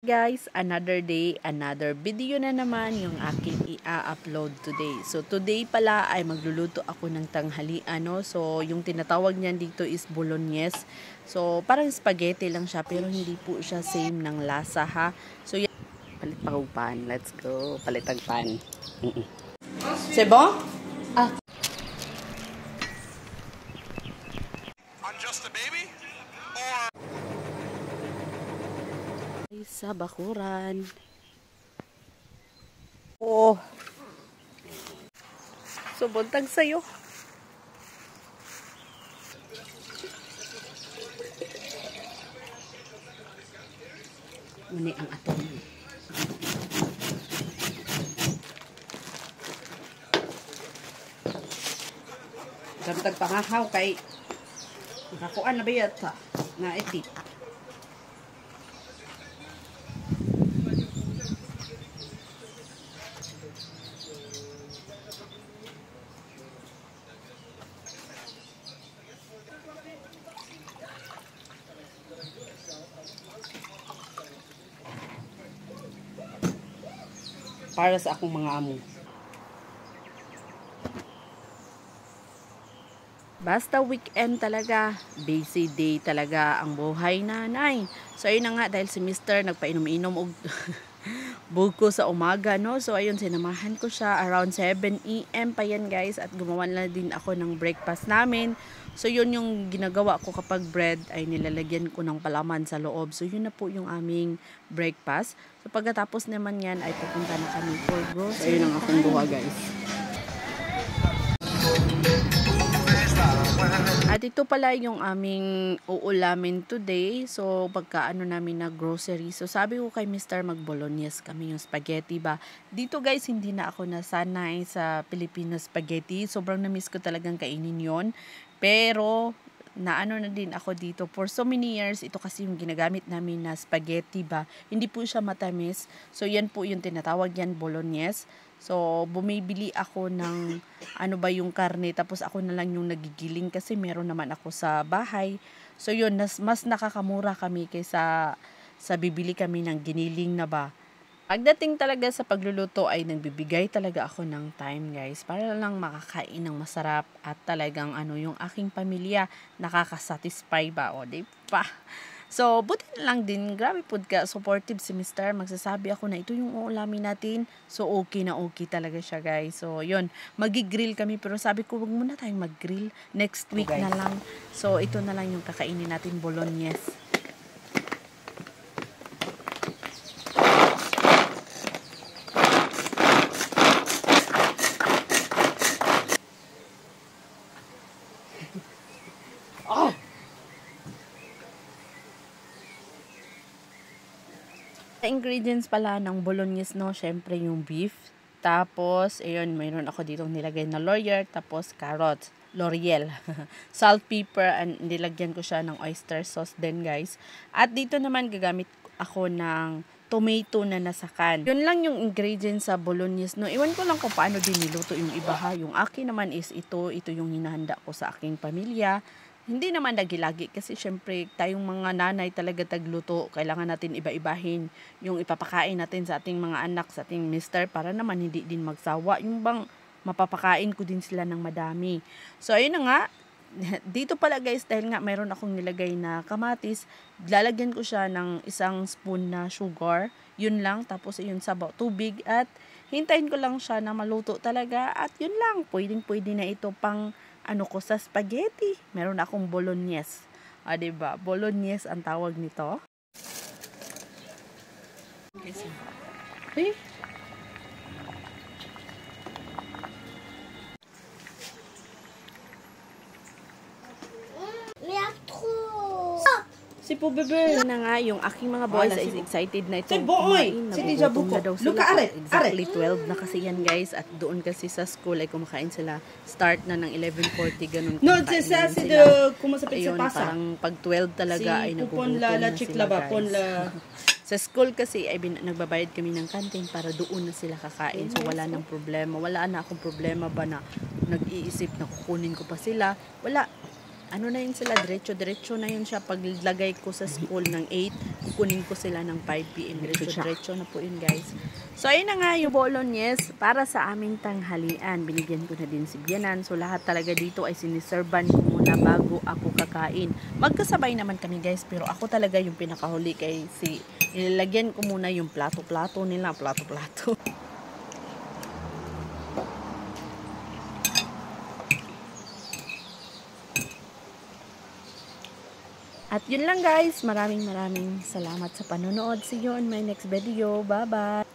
Guys, another day, another video na naman yung aking i-upload today. So today pala ay magluluto ako ng tanghalian, no? So yung tinatawag niyan dito is bolognese. So parang spaghetti lang siya pero hindi po siya same ng lasa ha. So yan, palit pa pan. Let's go. Palit ang pan. C'est bon? Ah. I'm just a baby? Or Sa bakuran. Oh. So buntag sa'yo. Muni ang aton. Gamtag pangahaw kay nakakuan na ba yata na itit. Para sa akong mga amo. Basta weekend talaga, busy day talaga ang buhay nanay. So ayun na nga dahil si Mr. nagpainom-inom og buko sa umaga, no? So ayun, sinamahan ko siya around 7 AM pa yan guys at gumawa na din ako ng breakfast namin. So yun yung ginagawa ko kapag bread ay nilalagyan ko ng palaman sa loob. So yun na po yung aming breakfast. So pagkatapos naman yan ay pupunta na kami for grocery. So ayun ang akong buha guys. At ito pala yung aming uulamin today. So, pagkaano namin na grocery. So, sabi ko kay Mr. mag-bolognese kami yung spaghetti ba. Dito guys, hindi na ako nasanay sa Filipino spaghetti. Sobrang na-miss ko talagang kainin yon. Pero, naano na din ako dito. For so many years, ito kasi yung ginagamit namin na spaghetti ba. Hindi po siya matamis. So, yan po yung tinatawag yan, bolognese. So, bumibili ako ng ano ba yung karne, tapos ako na lang yung nagigiling kasi meron naman ako sa bahay. So, yun, mas nakakamura kami kaysa sa bibili kami ng giniling na ba. Pagdating talaga sa pagluluto ay nagbibigay talaga ako ng time guys para lang makakain ng masarap at talagang ano yung aking pamilya nakakasatisfy ba o di pa. So, buti na lang din, grabe po ka, supportive si Mr. Magsasabi ako na ito yung uulamin natin. So, okay na okay talaga siya, guys. So, yun, magigrill kami. Pero sabi ko, wag muna tayong mag-grill. Next week na lang. So, ito na lang yung kakainin natin, bolognese. Oh! Ingredients pala ng bolognese, no, syempre yung beef, tapos ayun, mayroon ako ditong nilagay na laurier, tapos carrots, L'Oreal, salt, pepper, and nilagyan ko siya ng oyster sauce din guys. At dito naman gagamit ako ng tomato na nasakan. Yun lang yung ingredients sa bolognese, no. Iwan ko lang kung paano din niluto yung iba ha. Yung akin naman is ito yung hinahanda ko sa aking pamilya. Hindi naman lagi-lagi kasi syempre tayong mga nanay talaga tagluto. Kailangan natin iba-ibahin yung ipapakain natin sa ating mga anak, sa ating mister para naman hindi din magsawa. Yung bang mapapakain ko din sila ng madami. So ayun na nga, dito pala guys dahil nga mayroon akong nilagay na kamatis, lalagyan ko siya ng 1 spoon na sugar. Yun lang, tapos yun sabaw, tubig at hintayin ko lang siya na maluto talaga at yun lang, pwedeng-pwede na ito pang ano ko sa spaghetti. Meron akong bolognese. Ah, diba? Bolognese ang tawag nito. Okay, so. Okay. Si po bebe. Na nga, yung aking mga boys is excited na itong kumain. Nagugutom na daw sila. Exactly 12 na kasi yan guys. At doon kasi sa school ay kumakain sila. Start na ng 11:40 ganun. No, sila. Ayun, parang pag 12 talaga ay nagugutom na sila guys. Sa school kasi ay nagbabayad kami ng canteen para doon na sila kakain. So wala nang problema. Wala na akong problema ba na nag-iisip na kukunin ko pa sila. Wala. ano na yun sila, diretso na yun siya. Paglagay ko sa school ng 8, kukunin ko sila ng 5 p.m. Diretso na po yun, guys. So, ayun na nga yung bolognese para sa aming tanghalian. Binigyan ko na din si Bianan. So, lahat talaga dito ay siniserban ko muna bago ako kakain. Magkasabay naman kami, guys, pero ako talaga yung pinakahuli kasi nilalagyan ko muna yung plato-plato nila. Plato-plato. At yun lang guys, maraming salamat sa panonood. See you on my next video. Bye bye!